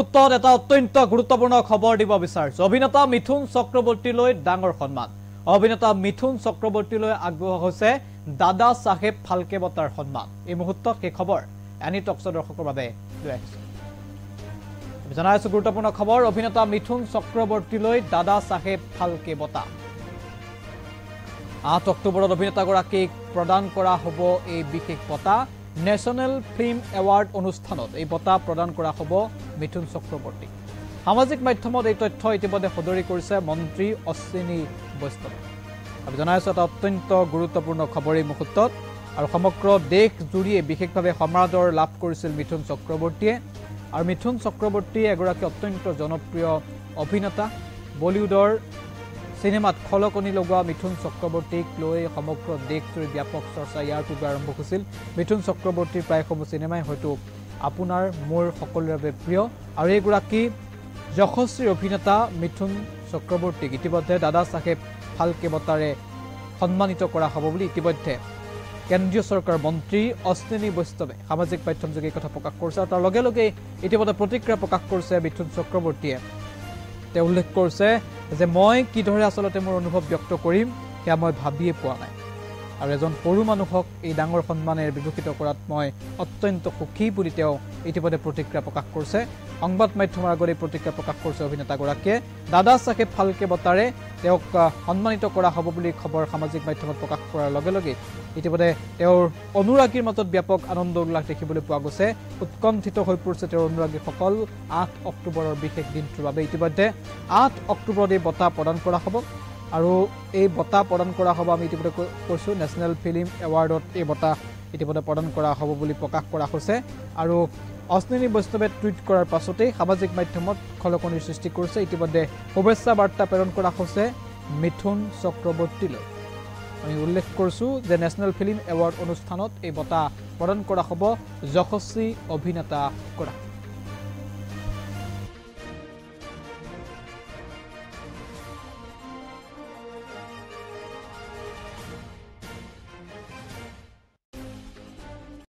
উত্তৰ এটা অত্যন্ত গুৰুত্বপূৰ্ণ খবৰ দিব বিচাৰিছো অভিনেতা মিথুন চক্ৰৱৰ্তীলৈ ডাঙৰ সন্মান অভিনেতা মিথুন চক্ৰৱৰ্তীলৈ আগবঢ়োৱা হৈছে দাদা সাহেব ফালকে বঁটাৰ সন্মান এই মুহূৰ্তত এই খবৰ এনি টক্স দৰ্শকৰ বাবে লৈ আহিছো জনাইছো গুৰুত্বপূৰ্ণ খবৰ অভিনেতা মিথুন চক্ৰৱৰ্তীলৈ দাদা সাহেব ফালকে বঁটা 8 অক্টোবৰত অভিনেতাগৰাকীক প্ৰদান কৰা হ'ব এই বিশেষ বঁটা নেশনেল ফিল্ম এৱাৰ্ড অনুষ্ঠানত এই বঁটা প্ৰদান কৰা হ'ব মিথুন চক্ৰৱৰ্তী সামাজিক মাধ্যমত এই তথ্য ইতিমধ্যে সদৰি কৰিছে মন্ত্ৰী অশ্বিনী বৈষ্ণৱ আমি জনাইছো এটা অত্যন্ত গুৰুত্বপূৰ্ণ খবৰ এই মুহূৰ্তত আৰু সমগ্ৰ দেশ জুৰিয়ে বিশেষভাৱে সমাদৰ লাভ কৰিছিল মিথুন চক্ৰৱৰ্তীয়ে আৰু মিথুন চক্ৰৱৰ্তী এগৰাকী অত্যন্ত জনপ্ৰিয় অভিনেতা বলিউডৰ সিনেমাত খলকনি লগোৱা মিথুন চক্ৰৱৰ্তীক লৈ সমগ্ৰ দেশজুৰি ব্যাপক চৰ্চা ইয়াৰ পূৰ্বে আৰম্ভ হৈছিল মিথুন চক্ৰৱৰ্তীৰ প্ৰায়সমূহ সিনেমাই হয়তো আপোনাৰ মোৰ সকলোৰে বাবে প্ৰিয় আৰু এগৰাকী যশস্বী অভিনেতা মিথুন চক্ৰৱৰ্তীক ইতিমধ্যে দাদা সাহেব ফালকে বঁটাৰে সন্মানিত কৰা হ'ব বুলি ইতিমধ্যে কেন্দ্ৰীয় চৰকাৰ মন্ত্ৰী অশ্বিনী বৈষ্ণৱে সামাজিক মাধ্যমযোগে কথা প্ৰকাশ কৰিছে আৰু তাৰ লগে লগে ইতিমধ্যে প্ৰতিক্ৰিয়া প্ৰকাশ কৰিছে মিথুন চক্ৰৱৰ্তীয়ে তেওঁ উল্লেখ কৰিছে যে মই কিদৰে আসলতে মোৰ অনুভৱ ব্যক্ত কৰিম সেয়া মই ভাবিয়ে পোৱা নাই আৰু এজন সৰু মানুহক এই ডাঙৰ সন্মানেৰে বিভূষিত কৰাত মই অত্যন্ত সুখী বুলি তেওঁ ইতিমধ্যে প্ৰতিক্ৰিয়া প্ৰকাশ কৰিছে সংবাদ মাধ্যমৰ আগতে প্ৰতিক্ৰিয়া প্ৰকাশ কৰিছে অভিনেতাগৰাকীয়ে দাদা সাহেব ফালকে বঁটাৰে তেওঁক সন্মানিত কৰা হ'ব বুলি খবৰ সামাজিক মাধ্যমত প্ৰকাশ কৰাৰ লগে লগে ইতিমধ্যে তেওঁৰ অনুৰাগীৰ মাজত ব্যাপক আনন্দ উল্লাস দেখিবলৈ পোৱা গৈছে উৎকণ্ঠিত হৈ পৰিছে তেওঁৰ অনুৰাগীসকল 8 অক্টোবৰৰ বিশেষ দিনটোৰ বাবে ইতিমধ্যে 8 অক্টোবৰত এই বঁটা প্ৰদান কৰা হ'ব আৰু এই বঁটা প্ৰদান কৰা হ'ব আমি ইতিমধ্যে কৈছো নেশনেল ফিল্ম এৱাৰ্ডত এই বঁটা ইতিমধ্যে প্ৰদান কৰা হ'ব বুলি প্ৰকাশ কৰা হৈছে আৰু অশ্বিনী বৈষ্ণৱে টুইট কৰাৰ পাছতেই সামাজিক মাধ্যমত খলকনিৰ সৃষ্টি কৰিছে ইতিমধ্যে শুভেচ্ছা বাৰ্তা প্ৰেৰণ কৰা হৈছে মিথুন চক্ৰৱৰ্তীলৈ আমি উল্লেখ কৰিছো যে নেশনেল ফিল্ম এৱাৰ্ড অনুষ্ঠানত এই বঁটা প্ৰদান কৰা হ'ব যশস্বী অভিনেতা কৰা